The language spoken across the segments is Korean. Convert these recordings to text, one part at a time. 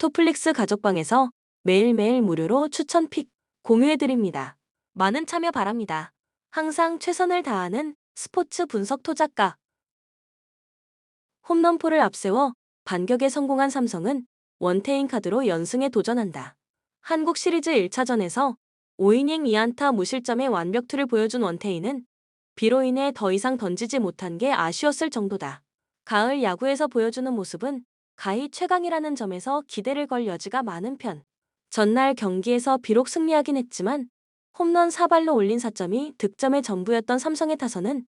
토플릭스 가족방에서 매일매일 무료로 추천 픽 공유해드립니다. 많은 참여 바랍니다. 항상 최선을 다하는 스포츠 분석 토작가. 홈런포를 앞세워 반격에 성공한 삼성은 원태인 카드로 연승에 도전한다. 한국 시리즈 1차전에서 5이닝 2안타 무실점의 완벽투를 보여준 원태인은 비로 인해 더 이상 던지지 못한 게 아쉬웠을 정도다. 가을 야구에서 보여주는 모습은 가히 최강이라는 점에서 기대를 걸 여지가 많은 편. 전날 경기에서 비록 승리하긴 했지만 홈런 4발로 올린 4점이 득점의 전부였던 삼성의 타선은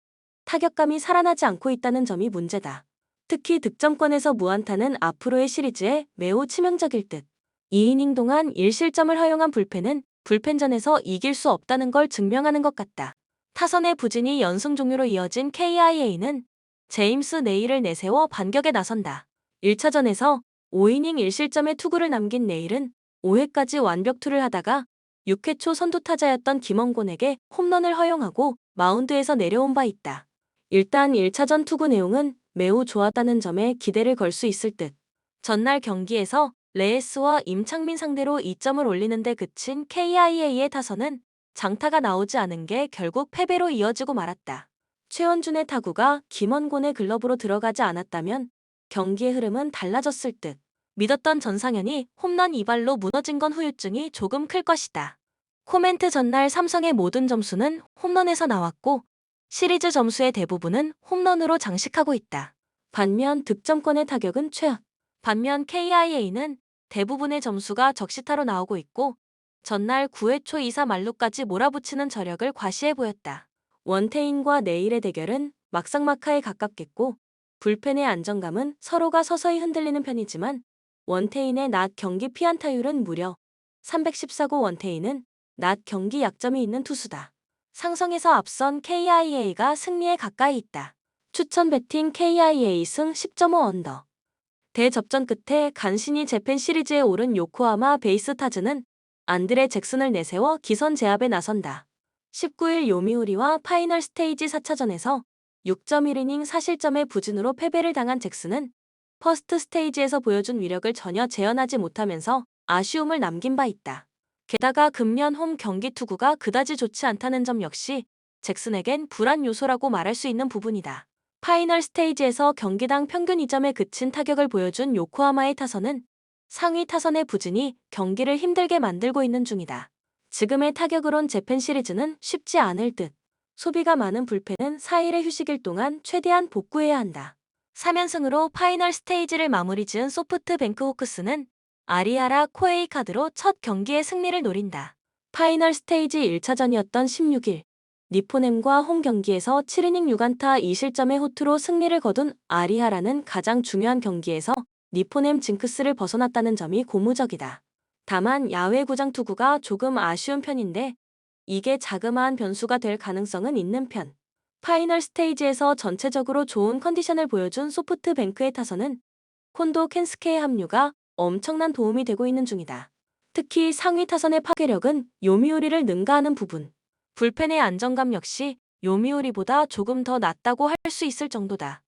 타격감이 살아나지 않고 있다는 점이 문제다. 특히 득점권에서 무안타는 앞으로의 시리즈에 매우 치명적일 듯. 2이닝 동안 1실점을 허용한 불펜은 불펜전에서 이길 수 없다는 걸 증명하는 것 같다. 타선의 부진이 연승 종료로 이어진 KIA는 제임스 네일을 내세워 반격에 나선다. 1차전에서 5이닝 1실점의 투구를 남긴 네일은 5회까지 완벽투를 하다가 6회 초 선두타자였던 김원곤에게 홈런을 허용하고 마운드에서 내려온 바 있다. 일단 1차전 투구 내용은 매우 좋았다는 점에 기대를 걸 수 있을 듯. 전날 경기에서 레에스와 임창민 상대로 2점을 올리는데 그친 KIA의 타선은 장타가 나오지 않은 게 결국 패배로 이어지고 말았다. 최원준의 타구가 김원곤의 글러브로 들어가지 않았다면 경기의 흐름은 달라졌을 듯. 믿었던 전상현이 홈런 2발로 무너진 건 후유증이 조금 클 것이다. 코멘트 전날 삼성의 모든 점수는 홈런에서 나왔고 시리즈 점수의 대부분은 홈런으로 장식하고 있다. 반면 득점권의 타격은 최악. 반면 KIA는 대부분의 점수가 적시타로 나오고 있고 전날 9회 초 2사 만루까지 몰아붙이는 저력을 과시해 보였다. 원태인과 네일의 대결은 막상막하에 가깝겠고 불펜의 안정감은 서로가 서서히 흔들리는 편이지만 원태인의 낮 경기 피안타율은 무려 314고 원태인은 낮 경기 약점이 있는 투수다. 상성에서 앞선 KIA가 승리에 가까이 있다. 추천 배팅 KIA 승 10.5 언더. 대접전 끝에 간신히 재팬 시리즈에 오른 요코하마 베이스타즈는 안드레 잭슨을 내세워 기선 제압에 나선다. 19일 요미우리와 파이널 스테이지 4차전에서 6.1이닝 4실점의 부진으로 패배를 당한 잭슨은 퍼스트 스테이지에서 보여준 위력을 전혀 재현하지 못하면서 아쉬움을 남긴 바 있다. 게다가 금년 홈 경기 투구가 그다지 좋지 않다는 점 역시 잭슨에겐 불안 요소라고 말할 수 있는 부분이다. 파이널 스테이지에서 경기당 평균 2점에 그친 타격을 보여준 요코하마의 타선은 상위 타선의 부진이 경기를 힘들게 만들고 있는 중이다. 지금의 타격으론 재팬 시리즈는 쉽지 않을 듯. 소비가 많은 불펜은 4일의 휴식일 동안 최대한 복구해야 한다. 3연승으로 파이널 스테이지를 마무리 지은 소프트뱅크 호크스는 아리아라 코에이 카드로 첫 경기의 승리를 노린다. 파이널 스테이지 1차전이었던 16일 니포넴과 홈 경기에서 7이닝 6안타 2실점의 호투로 승리를 거둔 아리아라는 가장 중요한 경기에서 니포넴 징크스를 벗어났다는 점이 고무적이다. 다만 야외 구장 투구가 조금 아쉬운 편인데 이게 자그마한 변수가 될 가능성은 있는 편. 파이널 스테이지에서 전체적으로 좋은 컨디션을 보여준 소프트뱅크의 타선은 콘도 켄스케의 합류가 엄청난 도움이 되고 있는 중이다. 특히 상위 타선의 파괴력은 요미우리를 능가하는 부분. 불펜의 안정감 역시 요미우리보다 조금 더 낮다고 할 수 있을 정도다.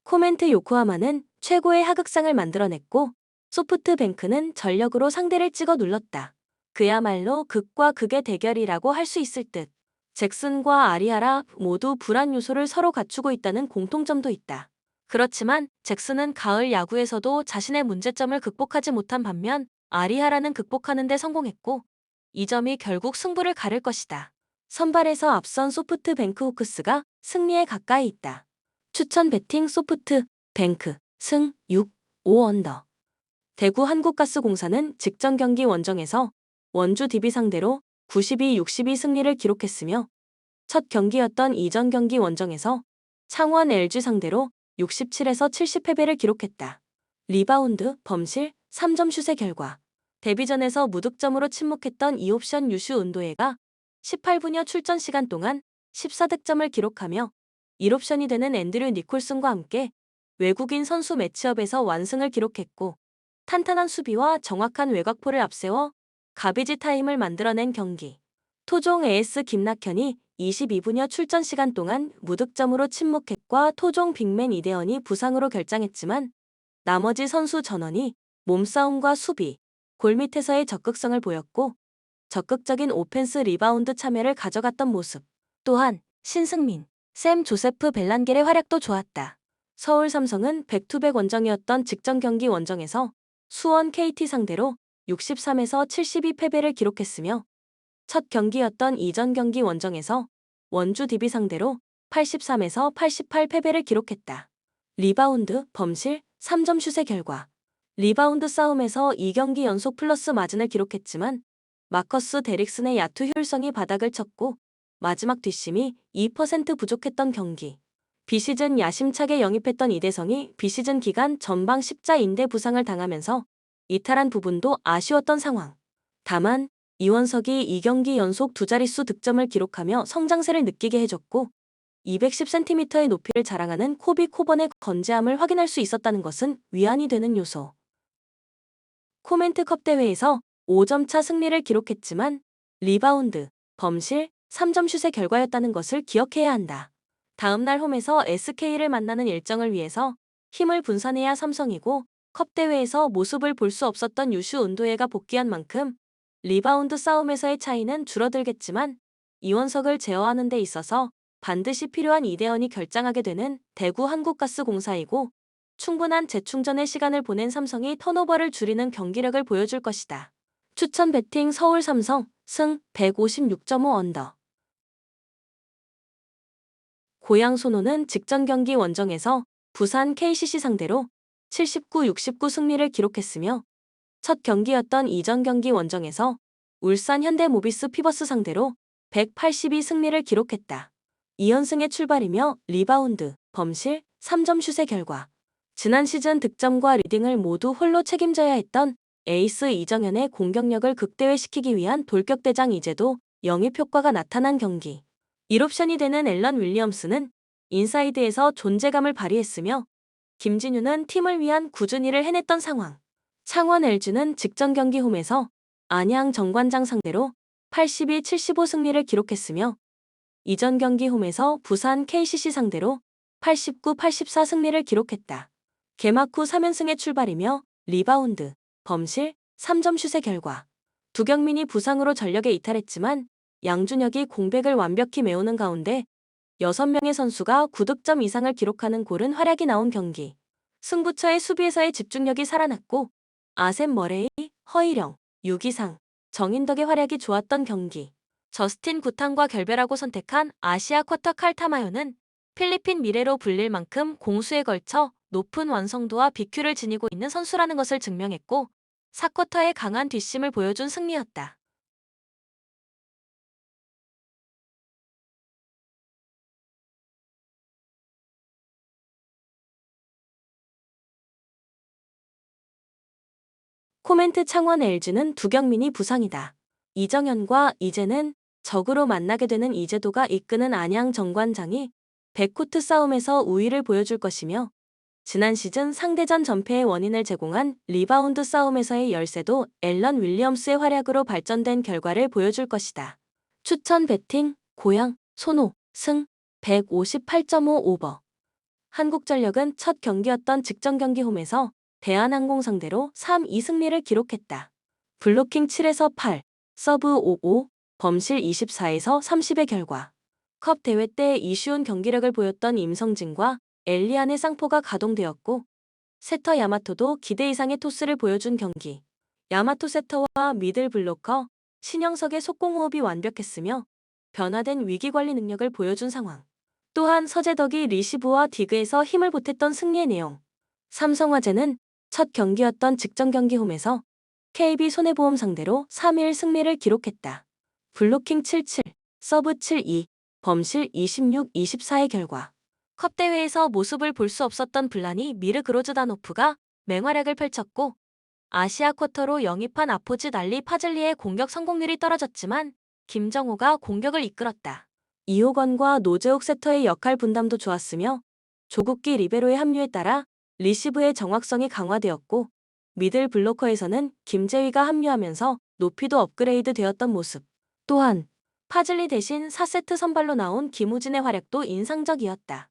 코멘트 요코하마는 최고의 하극상을 만들어냈고 소프트뱅크는 전력으로 상대를 찍어 눌렀다. 그야말로 극과 극의 대결이라고 할 수 있을 듯. 잭슨과 아리아라 모두 불안 요소를 서로 갖추고 있다는 공통점도 있다. 그렇지만 잭슨은 가을 야구에서도 자신의 문제점을 극복하지 못한 반면 아리아라는 극복하는 데 성공했고 이 점이 결국 승부를 가를 것이다. 선발에서 앞선 소프트뱅크 호크스가 승리에 가까이 있다. 추천 배팅 소프트뱅크 승 6, 5 언더. 대구 한국가스공사는 직전 경기 원정에서 원주 DB 상대로 92-62 승리를 기록했으며 첫 경기였던 이전 경기 원정에서 창원 LG 상대로 67에서 70 패배를 기록했다. 리바운드, 범실, 3점 슛의 결과. 데뷔전에서 무득점으로 침묵했던 2옵션 유슈 운도에가 18분여 출전 시간 동안 14득점을 기록하며 1옵션이 되는 앤드류 니콜슨과 함께 외국인 선수 매치업에서 완승을 기록했고 탄탄한 수비와 정확한 외곽포를 앞세워 가비지 타임을 만들어낸 경기. 토종 AS 김낙현이 22분여 출전 시간 동안 무득점으로 침묵했과 토종 빅맨 이대헌이 부상으로 결장했지만 나머지 선수 전원이 몸싸움과 수비, 골 밑에서의 적극성을 보였고 적극적인 오펜스 리바운드 참여를 가져갔던 모습. 또한 신승민, 샘 조세프 벨란겔의 활약도 좋았다. 서울 삼성은 백투백 원정이었던 직전 경기 원정에서 수원 KT 상대로 63에서 72 패배를 기록했으며 첫 경기였던 이전 경기 원정에서 원주 DB 상대로 83에서 88 패배를 기록했다. 리바운드, 범실, 3점 슛의 결과. 리바운드 싸움에서 2경기 연속 플러스 마진을 기록했지만 마커스 데릭슨의 야투 효율성이 바닥을 쳤고 마지막 뒷심이 2% 부족했던 경기. 비시즌 야심차게 영입했던 이대성이 비시즌 기간 전방 십자 인대 부상을 당하면서 이탈한 부분도 아쉬웠던 상황. 다만 이원석이 2경기 연속 두 자릿수 득점을 기록하며 성장세를 느끼게 해줬고 210cm의 높이를 자랑하는 코비 코번의 건재함을 확인할 수 있었다는 것은 위안이 되는 요소. 코멘트컵 대회에서 5점차 승리를 기록했지만 리바운드, 범실, 3점 슛의 결과였다는 것을 기억해야 한다. 다음 날 홈에서 SK를 만나는 일정을 위해서 힘을 분산해야 삼성이고 컵 대회에서 모습을 볼 수 없었던 유슈 운도에가 복귀한 만큼 리바운드 싸움에서의 차이는 줄어들겠지만 이원석을 제어하는 데 있어서 반드시 필요한 이대헌이 결장하게 되는 대구 한국가스공사이고 충분한 재충전의 시간을 보낸 삼성이 턴오버를 줄이는 경기력을 보여줄 것이다. 추천 배팅 서울 삼성 승 156.5 언더. 고양 손호는 직전 경기 원정에서 부산 KCC 상대로 79-69 승리를 기록했으며 첫 경기였던 이전 경기 원정에서 울산 현대모비스 피버스 상대로 182 승리를 기록했다. 2연승의 출발이며 리바운드, 범실, 3점 슛의 결과. 지난 시즌 득점과 리딩을 모두 홀로 책임져야 했던 에이스 이정현의 공격력을 극대화시키기 위한 돌격대장 이제도 영입 효과가 나타난 경기. 1옵션이 되는 앨런 윌리엄스는 인사이드에서 존재감을 발휘했으며 김진유는 팀을 위한 꾸준히를 해냈던 상황. 창원 LG는 직전 경기 홈에서 안양 정관장 상대로 82-75 승리를 기록했으며 이전 경기 홈에서 부산 KCC 상대로 89-84 승리를 기록했다. 개막 후 3연승의 출발이며 리바운드, 범실, 3점 슛의 결과. 두경민이 부상으로 전력에 이탈했지만 양준혁이 공백을 완벽히 메우는 가운데 6명의 선수가 9득점 이상을 기록하는 고른 활약이 나온 경기. 승부처의 수비에서의 집중력이 살아났고 아셈 머레이, 허일영, 유기상, 정인덕의 활약이 좋았던 경기. 저스틴 구탄과 결별하고 선택한 아시아 쿼터 칼타마요는 필리핀 미래로 불릴 만큼 공수에 걸쳐 높은 완성도와 BQ를 지니고 있는 선수라는 것을 증명했고 4쿼터의 강한 뒷심을 보여준 승리였다. 코멘트 창원 LG는 두경민이 부상이다. 이정현과 이재는 적으로 만나게 되는 이재도가 이끄는 안양 정관장이 백코트 싸움에서 우위를 보여줄 것이며 지난 시즌 상대전 전패의 원인을 제공한 리바운드 싸움에서의 열세도 앨런 윌리엄스의 활약으로 발전된 결과를 보여줄 것이다. 추천 배팅 고양 손호 승 158.5 오버. 한국전력은 첫 경기였던 직전 경기 홈에서 대한항공 상대로 3-2 승리를 기록했다. 블로킹 7에서 8, 서브 5-5, 범실 24에서 30의 결과. 컵 대회 때 이쉬운 경기력을 보였던 임성진과 엘리안의 쌍포가 가동되었고 세터 야마토도 기대 이상의 토스를 보여준 경기. 야마토 세터와 미들 블로커 신영석의 속공호흡이 완벽했으며 변화된 위기관리 능력을 보여준 상황. 또한 서재덕이 리시브와 디그에서 힘을 보탰던 승리의 내용. 삼성화재는 첫 경기였던 직전 경기 홈에서 KB 손해보험 상대로 3-1 승리를 기록했다. 블로킹 7-7, 서브 7-2, 범실 26-24의 결과. 컵 대회에서 모습을 볼 수 없었던 블라니 미르 그로즈다노프가 맹활약을 펼쳤고 아시아 쿼터로 영입한 아포지 날리 파즐리의 공격 성공률이 떨어졌지만 김정호가 공격을 이끌었다. 이호건과 노재욱 세터의 역할 분담도 좋았으며 조국기 리베로의 합류에 따라 리시브의 정확성이 강화되었고 미들 블로커에서는 김재휘가 합류하면서 높이도 업그레이드 되었던 모습. 또한 파즐리 대신 4세트 선발로 나온 김우진의 활약도 인상적이었다.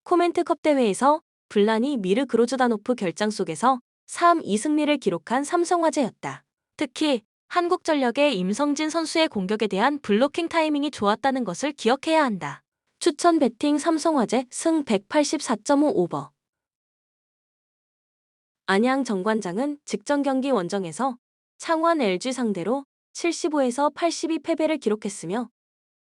코멘트컵 대회에서 블라니 미르그로즈다노프 결장 속에서 3-2 승리를 기록한 삼성화재였다. 특히 한국전력의 임성진 선수의 공격에 대한 블로킹 타이밍이 좋았다는 것을 기억해야 한다. 추천 배팅 삼성화재 승 184.5 오버. 안양 정관장은 직전 경기 원정에서 창원 LG 상대로 75에서 82 패배를 기록했으며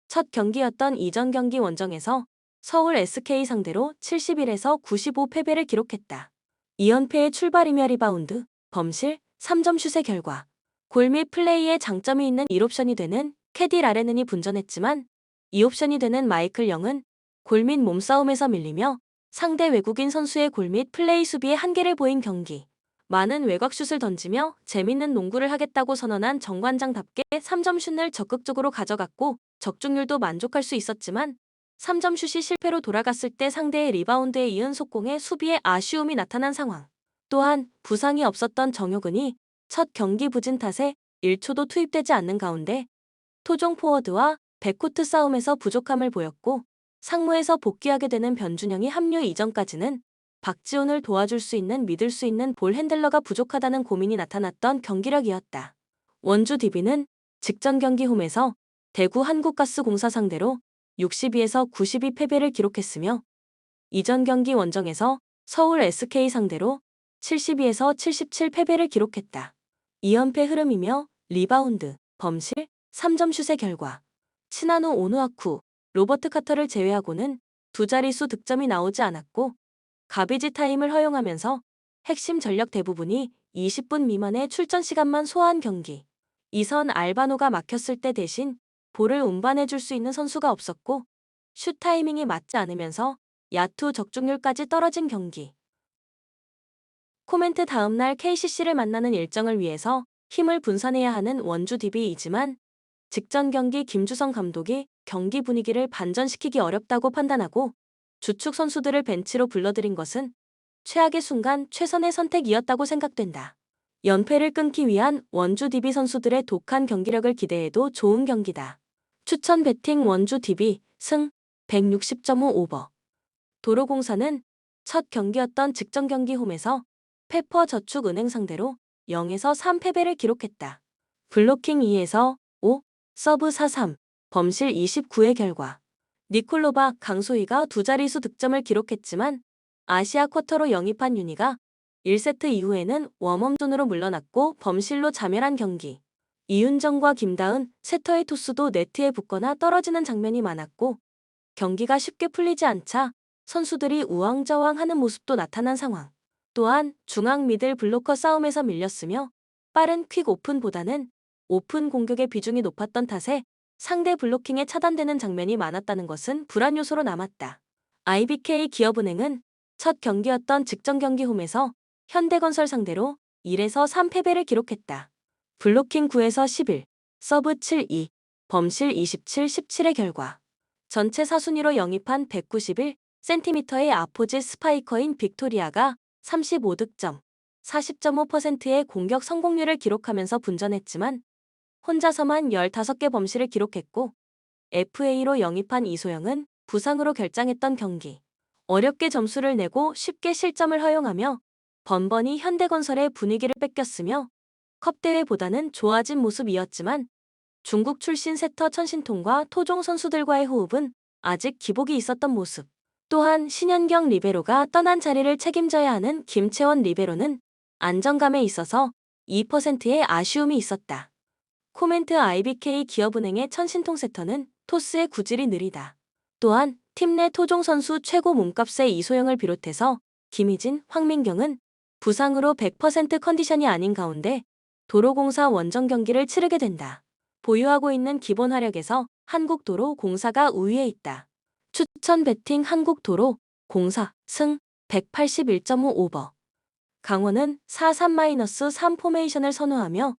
첫 경기였던 이전 경기 원정에서 서울 SK 상대로 71에서 95 패배를 기록했다. 2연패의 출발이며 리바운드, 범실, 3점 슛의 결과, 골 및 플레이에 장점이 있는 1옵션이 되는 캐디 라레는이 분전했지만 2옵션이 되는 마이클 영은 골 및 몸싸움에서 밀리며 상대 외국인 선수의 골 및 플레이 수비에 한계를 보인 경기. 많은 외곽슛을 던지며 재밌는 농구를 하겠다고 선언한 정관장답게 3점 슛을 적극적으로 가져갔고 적중률도 만족할 수 있었지만 3점 슛이 실패로 돌아갔을 때 상대의 리바운드에 이은 속공에 수비에 아쉬움이 나타난 상황. 또한 부상이 없었던 정효근이 첫 경기 부진 탓에 1초도 투입되지 않는 가운데 토종 포워드와 백코트 싸움에서 부족함을 보였고 상무에서 복귀하게 되는 변준영이 합류 이전까지는 박지훈을 도와줄 수 있는 믿을 수 있는 볼 핸들러가 부족하다는 고민이 나타났던 경기력이었다. 원주 DB는 직전 경기 홈에서 대구 한국가스공사 상대로 62에서 92 패배를 기록했으며 이전 경기 원정에서 서울 SK 상대로 72에서 77 패배를 기록했다. 2연패 흐름이며 리바운드, 범실, 3점 슛의 결과, 치나노 오누아쿠, 로버트 카터를 제외하고는 두 자릿수 득점이 나오지 않았고 가비지 타임을 허용하면서 핵심 전력 대부분이 20분 미만의 출전 시간만 소화한 경기. 이선 알바노가 막혔을 때 대신 볼을 운반해줄 수 있는 선수가 없었고 슛 타이밍이 맞지 않으면서 야투 적중률까지 떨어진 경기. 코멘트 다음날 KCC를 만나는 일정을 위해서 힘을 분산해야 하는 원주 DB이지만 직전 경기 김주성 감독이 경기 분위기를 반전시키기 어렵다고 판단하고 주축 선수들을 벤치로 불러들인 것은 최악의 순간 최선의 선택이었다고 생각된다. 연패를 끊기 위한 원주 DB 선수들의 독한 경기력을 기대해도 좋은 경기다. 추천 배팅 원주 DB 승 160.5 오버. 도로공사는 첫 경기였던 직전 경기 홈에서 페퍼저축은행 상대로 0에서 3 패배를 기록했다. 블로킹 2에서 5, 서브 4-3, 범실 29의 결과. 니콜로바 강소희가 두 자릿수 득점을 기록했지만 아시아 쿼터로 영입한 윤희가 1세트 이후에는 웜업존으로 물러났고 범실로 자멸한 경기. 이윤정과 김다은, 세터의 토스도 네트에 붙거나 떨어지는 장면이 많았고 경기가 쉽게 풀리지 않자 선수들이 우왕좌왕하는 모습도 나타난 상황. 또한 중앙 미들 블로커 싸움에서 밀렸으며 빠른 퀵 오픈보다는 오픈 공격의 비중이 높았던 탓에 상대 블로킹에 차단되는 장면이 많았다는 것은 불안 요소로 남았다. IBK 기업은행은 첫 경기였던 직전 경기 홈에서 현대건설 상대로 1에서 3 패배를 기록했다. 블로킹 9에서 11, 서브 7-2, 범실 27-17의 결과. 전체 사순위로 영입한 191cm의 아포지 스파이커인 빅토리아가 35득점, 40.5%의 공격 성공률을 기록하면서 분전했지만 혼자서만 15개 범실을 기록했고 FA로 영입한 이소영은 부상으로 결장했던 경기. 어렵게 점수를 내고 쉽게 실점을 허용하며 번번이 현대건설의 분위기를 뺏겼으며 컵대회보다는 좋아진 모습이었지만 중국 출신 세터 천신통과 토종 선수들과의 호흡은 아직 기복이 있었던 모습. 또한 신현경 리베로가 떠난 자리를 책임져야 하는 김채원 리베로는 안정감에 있어서 2%의 아쉬움이 있었다. 코멘트 IBK 기업은행의 천신통 세터는 토스의 구질이 느리다. 또한 팀 내 토종 선수 최고 몸값의 이소영을 비롯해서 김희진, 황민경은 부상으로 100% 컨디션이 아닌 가운데 도로공사 원정 경기를 치르게 된다. 보유하고 있는 기본 화력에서 한국도로공사가 우위에 있다. 추천 배팅 한국도로 공사 승 181.5 오버. 강원은 4-3-3 포메이션을 선호하며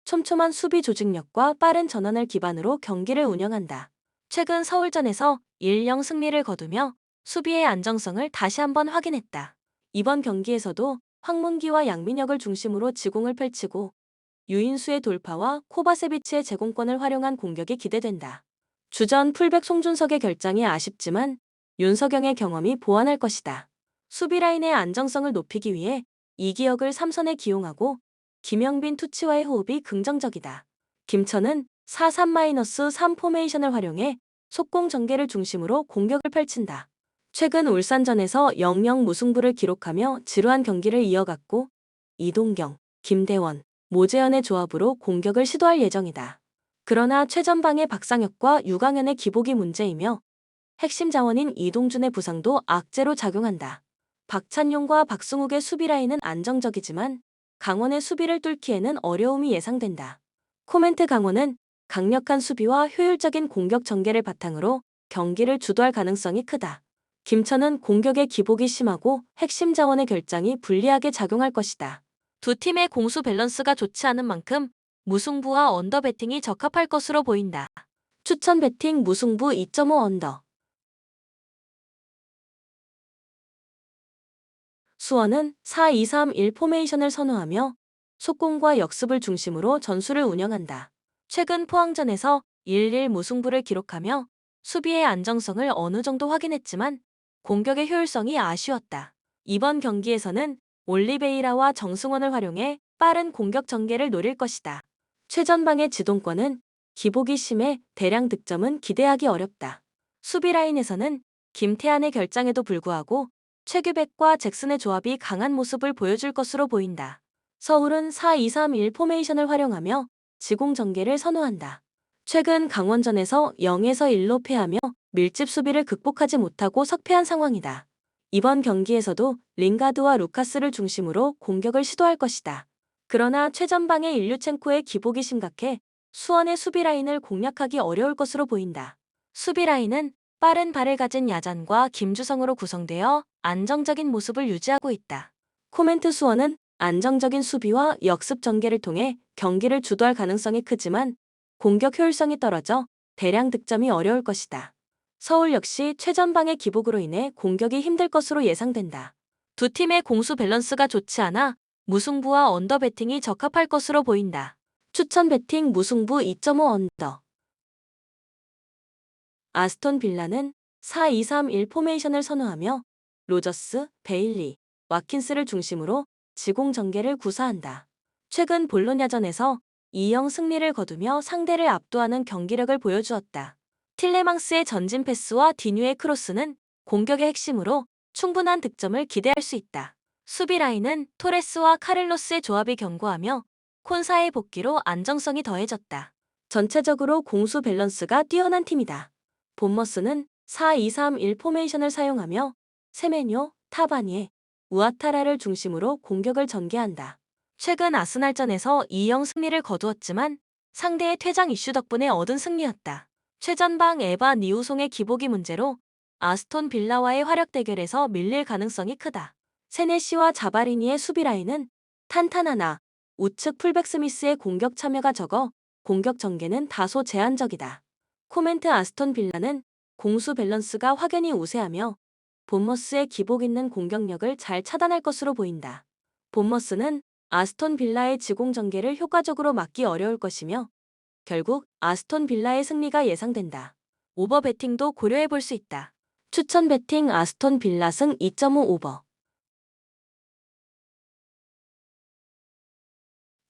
촘촘한 수비 조직력과 빠른 전환을 기반으로 경기를 운영한다. 최근 서울전에서 1-0 승리를 거두며 수비의 안정성을 다시 한번 확인했다. 이번 경기에서도 황문기와 양민혁을 중심으로 지공을 펼치고 유인수의 돌파와 코바세비치의 제공권을 활용한 공격이 기대된다. 주전 풀백 송준석의 결장이 아쉽지만 윤석영의 경험이 보완할 것이다. 수비 라인의 안정성을 높이기 위해 이기혁을 3선에 기용하고 김영빈 투치와의 호흡이 긍정적이다. 김천은 4-3-3 포메이션을 활용해 속공 전개를 중심으로 공격을 펼친다. 최근 울산전에서 0-0 무승부를 기록하며 지루한 경기를 이어갔고 이동경, 김대원, 모재현의 조합으로 공격을 시도할 예정이다. 그러나 최전방의 박상혁과 유강현의 기복이 문제이며 핵심 자원인 이동준의 부상도 악재로 작용한다. 박찬용과 박승욱의 수비 라인은 안정적이지만 강원의 수비를 뚫기에는 어려움이 예상된다. 코멘트 강원은 강력한 수비와 효율적인 공격 전개를 바탕으로 경기를 주도할 가능성이 크다. 김천은 공격의 기복이 심하고 핵심 자원의 결장이 불리하게 작용할 것이다. 두 팀의 공수 밸런스가 좋지 않은 만큼 무승부와 언더 배팅이 적합할 것으로 보인다. 추천 배팅 무승부 2.5 언더. 수원은 4-2-3-1 포메이션을 선호하며 속공과 역습을 중심으로 전술을 운영한다. 최근 포항전에서 1-1 무승부를 기록하며 수비의 안정성을 어느 정도 확인했지만 공격의 효율성이 아쉬웠다. 이번 경기에서는 올리베이라와 정승원을 활용해 빠른 공격 전개를 노릴 것이다. 최전방의 지동권은 기복이 심해 대량 득점은 기대하기 어렵다. 수비 라인에서는 김태환의 결장에도 불구하고 최규백과 잭슨의 조합이 강한 모습을 보여줄 것으로 보인다. 서울은 4-2-3-1 포메이션을 활용하며 지공 전개를 선호한다. 최근 강원전에서 0-1로 패하며 밀집 수비를 극복하지 못하고 석패한 상황이다. 이번 경기에서도 링가드와 루카스를 중심으로 공격을 시도할 것이다. 그러나 최전방의 일류첸코의 기복이 심각해 수원의 수비 라인을 공략하기 어려울 것으로 보인다. 수비 라인은 빠른 발을 가진 야잔과 김주성으로 구성되어 안정적인 모습을 유지하고 있다. 코멘트 수원은 안정적인 수비와 역습 전개를 통해 경기를 주도할 가능성이 크지만 공격 효율성이 떨어져 대량 득점이 어려울 것이다. 서울 역시 최전방의 기복으로 인해 공격이 힘들 것으로 예상된다. 두 팀의 공수 밸런스가 좋지 않아 무승부와 언더 배팅이 적합할 것으로 보인다. 추천 배팅 무승부 2.5 언더. 아스톤 빌라는 4-2-3-1 포메이션을 선호하며 로저스, 베일리, 와킨스를 중심으로 지공 전개를 구사한다. 최근 볼로냐전에서 2-0 승리를 거두며 상대를 압도하는 경기력을 보여주었다. 틸레망스의 전진 패스와 디뉴의 크로스는 공격의 핵심으로 충분한 득점을 기대할 수 있다. 수비 라인은 토레스와 카를로스의 조합이 견고하며 콘사의 복귀로 안정성이 더해졌다. 전체적으로 공수 밸런스가 뛰어난 팀이다. 본머스는 4-2-3-1 포메이션을 사용하며 세메뇨, 타바니에, 우아타라를 중심으로 공격을 전개한다. 최근 아스날전에서 2-0 승리를 거두었지만 상대의 퇴장 이슈 덕분에 얻은 승리였다. 최전방 에바 니우송의 기복이 문제로 아스톤 빌라와의 화력 대결에서 밀릴 가능성이 크다. 세네시와 자바리니의 수비 라인은 탄탄하나 우측 풀백 스미스의 공격 참여가 적어 공격 전개는 다소 제한적이다. 코멘트 아스톤 빌라는 공수 밸런스가 확연히 우세하며 본머스의 기복 있는 공격력을 잘 차단할 것으로 보인다. 본머스는 아스톤 빌라의 지공 전개를 효과적으로 막기 어려울 것이며 결국 아스톤 빌라의 승리가 예상된다. 오버 배팅도 고려해 볼 수 있다. 추천 배팅 아스톤 빌라 승 2.5 오버.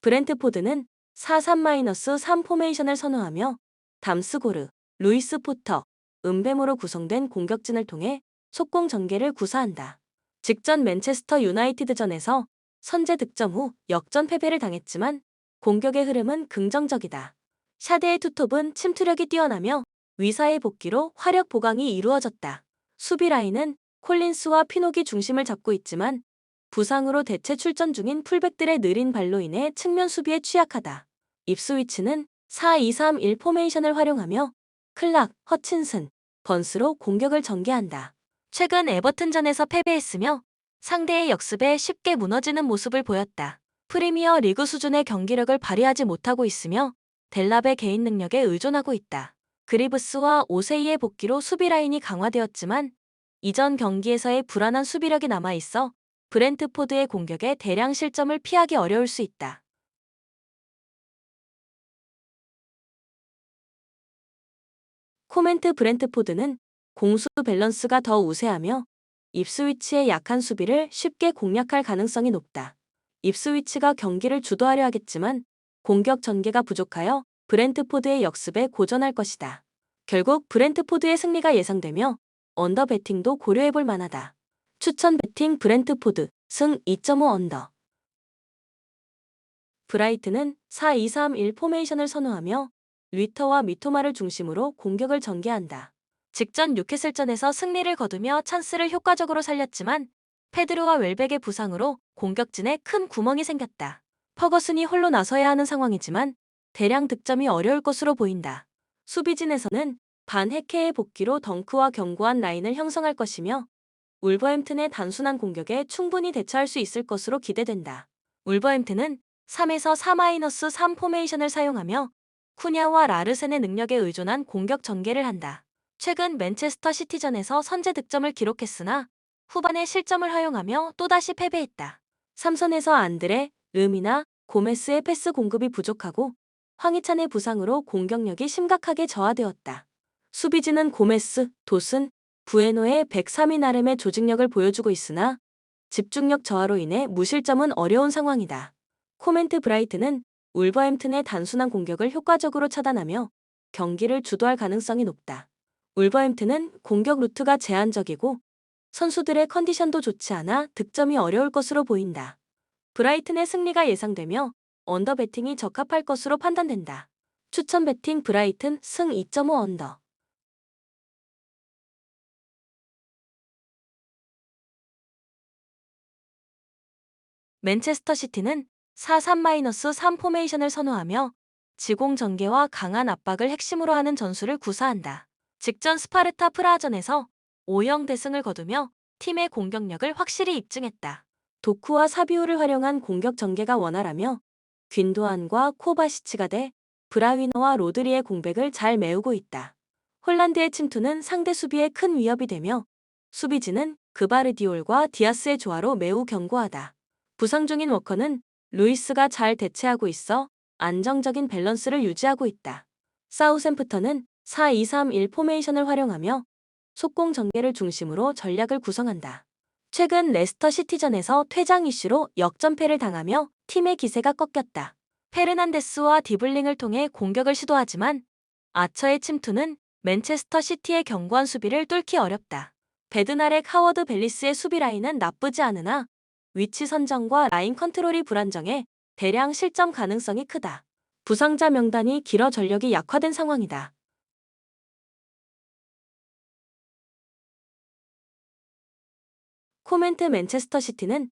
브렌트포드는 4-3-3 포메이션을 선호하며 담스고르, 루이스 포터, 은베모로 구성된 공격진을 통해 속공 전개를 구사한다. 직전 맨체스터 유나이티드전에서 선제 득점 후 역전 패배를 당했지만 공격의 흐름은 긍정적이다. 샤데의 투톱은 침투력이 뛰어나며 위사의 복귀로 화력 보강이 이루어졌다. 수비 라인은 콜린스와 피녹이 중심을 잡고 있지만 부상으로 대체 출전 중인 풀백들의 느린 발로 인해 측면 수비에 취약하다. 입스위치는 4-2-3-1 포메이션을 활용하며 클락, 허친슨, 번스로 공격을 전개한다. 최근 에버튼전에서 패배했으며 상대의 역습에 쉽게 무너지는 모습을 보였다. 프리미어 리그 수준의 경기력을 발휘하지 못하고 있으며 델랍의 개인 능력에 의존하고 있다. 그리브스와 오세이의 복귀로 수비 라인이 강화되었지만 이전 경기에서의 불안한 수비력이 남아있어 브렌트포드의 공격에 대량 실점을 피하기 어려울 수 있다. 코멘트 브렌트포드는 공수 밸런스가 더 우세하며 입스위치의 약한 수비를 쉽게 공략할 가능성이 높다. 입스위치가 경기를 주도하려 하겠지만 공격 전개가 부족하여 브랜트포드의 역습에 고전할 것이다. 결국 브랜트포드의 승리가 예상되며 언더 배팅도 고려해볼 만하다. 추천 배팅 브랜트포드 승 2.5 언더. 브라이튼은 4-2-3-1 포메이션을 선호하며 리터와 미토마를 중심으로 공격을 전개한다. 직전 뉴캐슬전에서 승리를 거두며 찬스를 효과적으로 살렸지만 페드로와 웰백의 부상으로 공격진에 큰 구멍이 생겼다. 퍼거슨이 홀로 나서야 하는 상황이지만 대량 득점이 어려울 것으로 보인다. 수비진에서는 반 헤케의 복귀로 덩크와 견고한 라인을 형성할 것이며 울버햄튼의 단순한 공격에 충분히 대처할 수 있을 것으로 기대된다. 울버햄튼은 3에서 4-3 포메이션을 사용하며 쿠냐와 라르센의 능력에 의존한 공격 전개를 한다. 최근 맨체스터 시티전에서 선제 득점을 기록했으나 후반에 실점을 허용하며 또다시 패배했다. 삼선에서 안드레, 르미나, 고메스의 패스 공급이 부족하고 황희찬의 부상으로 공격력이 심각하게 저하되었다. 수비진은 고메스, 도슨, 부에노의 103인 나름의 조직력을 보여주고 있으나 집중력 저하로 인해 무실점은 어려운 상황이다. 코멘트 브라이튼은 울버햄튼의 단순한 공격을 효과적으로 차단하며 경기를 주도할 가능성이 높다. 울버햄튼은 공격 루트가 제한적이고 선수들의 컨디션도 좋지 않아 득점이 어려울 것으로 보인다. 브라이튼의 승리가 예상되며 언더 배팅이 적합할 것으로 판단된다. 추천 배팅 브라이튼 승 2.5 언더. 맨체스터 시티는 4-3-3 포메이션을 선호하며 지공 전개와 강한 압박을 핵심으로 하는 전술을 구사한다. 직전 스파르타 프라하전에서 5-0 대승을 거두며 팀의 공격력을 확실히 입증했다. 도쿠와 사비오를 활용한 공격 전개가 원활하며 균도안과 코바시치가 돼 브라위너와 로드리의 공백을 잘 메우고 있다. 홀란드의 침투는 상대 수비에 큰 위협이 되며 수비진은 그바르디올과 디아스의 조화로 매우 견고하다. 부상 중인 워커는 루이스가 잘 대체하고 있어 안정적인 밸런스를 유지하고 있다. 사우샘프턴은 4-2-3-1 포메이션을 활용하며 속공 전개를 중심으로 전략을 구성한다. 최근 레스터 시티전에서 퇴장 이슈로 역전패를 당하며 팀의 기세가 꺾였다. 페르난데스와 디블링을 통해 공격을 시도하지만 아처의 침투는 맨체스터 시티의 견고한 수비를 뚫기 어렵다. 베드나렉 하워드 벨리스의 수비 라인은 나쁘지 않으나 위치 선정과 라인 컨트롤이 불안정해 대량 실점 가능성이 크다. 부상자 명단이 길어 전력이 약화된 상황이다. 코멘트 맨체스터 시티는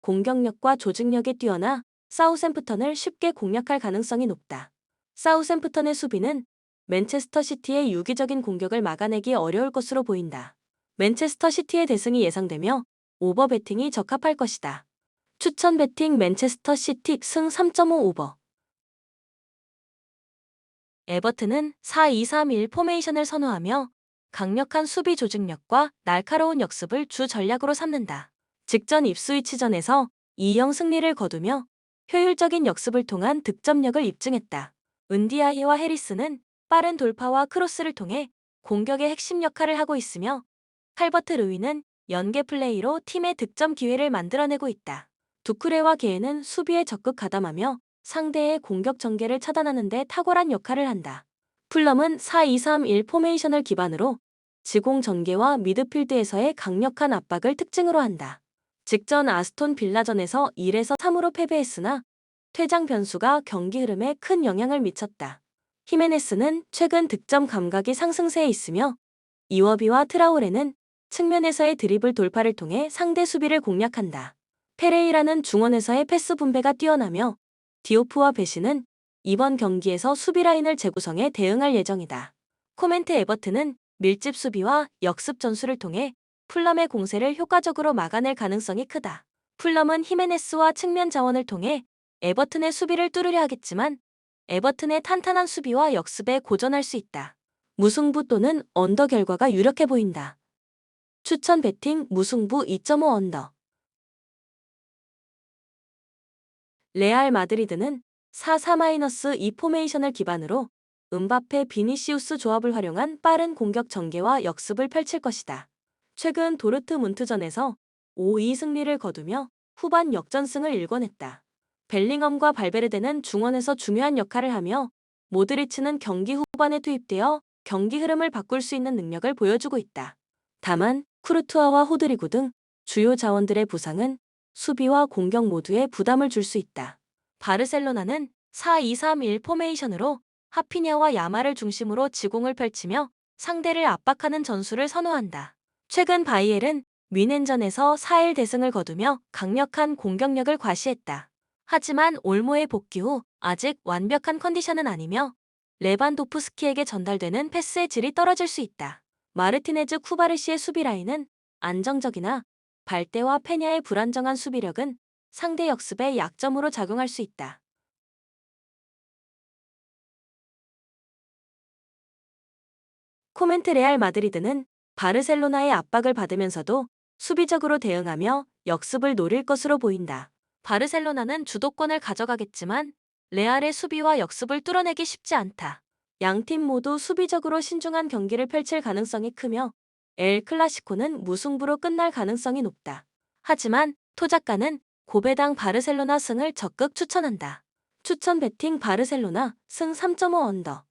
공격력과 조직력이 뛰어나 사우샘프턴을 쉽게 공략할 가능성이 높다. 사우샘프턴의 수비는 맨체스터 시티의 유기적인 공격을 막아내기 어려울 것으로 보인다. 맨체스터 시티의 대승이 예상되며 오버 배팅이 적합할 것이다. 추천 배팅 맨체스터 시티 승 3.5 오버. 에버튼은 4-2-3-1 포메이션을 선호하며 강력한 수비 조직력과 날카로운 역습을 주 전략으로 삼는다. 직전 입스위치전에서 2-0 승리를 거두며 효율적인 역습을 통한 득점력을 입증했다. 은디아이와 해리스는 빠른 돌파와 크로스를 통해 공격의 핵심 역할을 하고 있으며 칼버트 루이는 연계 플레이로 팀의 득점 기회를 만들어내고 있다. 두쿠레와 게에는 수비에 적극 가담하며 상대의 공격 전개를 차단하는 데 탁월한 역할을 한다. 풀럼은 4-2-3-1 포메이션을 기반으로 지공 전개와 미드필드에서의 강력한 압박을 특징으로 한다. 직전 아스톤 빌라전에서 1-3으로 패배했으나 퇴장 변수가 경기 흐름에 큰 영향을 미쳤다. 히메네스는 최근 득점 감각이 상승세에 있으며 이워비와 트라오레는 측면에서의 드리블 돌파를 통해 상대 수비를 공략한다. 페레이라는 중원에서의 패스 분배가 뛰어나며 디오프와 베시는 이번 경기에서 수비 라인을 재구성해 대응할 예정이다. 코멘트 에버튼은 밀집 수비와 역습 전술을 통해 풀럼의 공세를 효과적으로 막아낼 가능성이 크다. 풀럼은 히메네스와 측면 자원을 통해 에버튼의 수비를 뚫으려 하겠지만 에버튼의 탄탄한 수비와 역습에 고전할 수 있다. 무승부 또는 언더 결과가 유력해 보인다. 추천 배팅 무승부 2.5 언더. 레알 마드리드는 4-4-2 포메이션을 기반으로 음바페 비니시우스 조합을 활용한 빠른 공격 전개와 역습을 펼칠 것이다. 최근 도르트문트전에서 5-2 승리를 거두며 후반 역전승을 일궈냈다. 벨링엄과 발베르데는 중원에서 중요한 역할을 하며 모드리치는 경기 후반에 투입되어 경기 흐름을 바꿀 수 있는 능력을 보여주고 있다. 다만 쿠르투아와 호드리구 등 주요 자원들의 부상은 수비와 공격 모두에 부담을 줄 수 있다. 바르셀로나는 4-2-3-1 포메이션으로 하피냐와 야마를 중심으로 지공을 펼치며 상대를 압박하는 전술을 선호한다. 최근 바이엘은 뮌헨전에서 4-1 대승을 거두며 강력한 공격력을 과시했다. 하지만 올모의 복귀 후 아직 완벽한 컨디션은 아니며 레반도프스키에게 전달되는 패스의 질이 떨어질 수 있다. 마르티네즈 쿠바르시의 수비 라인은 안정적이나 발대와 페냐의 불안정한 수비력은 상대 역습의 약점으로 작용할 수 있다. 코멘트 레알 마드리드는 바르셀로나의 압박을 받으면서도 수비적으로 대응하며 역습을 노릴 것으로 보인다. 바르셀로나는 주도권을 가져가겠지만 레알의 수비와 역습을 뚫어내기 쉽지 않다. 양팀 모두 수비적으로 신중한 경기를 펼칠 가능성이 크며 엘 클라시코는 무승부로 끝날 가능성이 높다. 하지만 토작가는 고배당 바르셀로나 승을 적극 추천한다. 추천 베팅 바르셀로나 승 3.5 언더.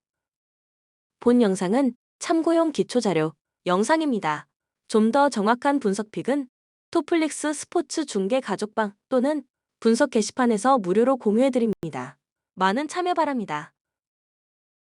본 영상은 참고용 기초자료 영상입니다. 좀 더 정확한 분석픽은 토플릭스 스포츠 중계 가족방 또는 분석 게시판에서 무료로 공유해드립니다. 많은 참여 바랍니다.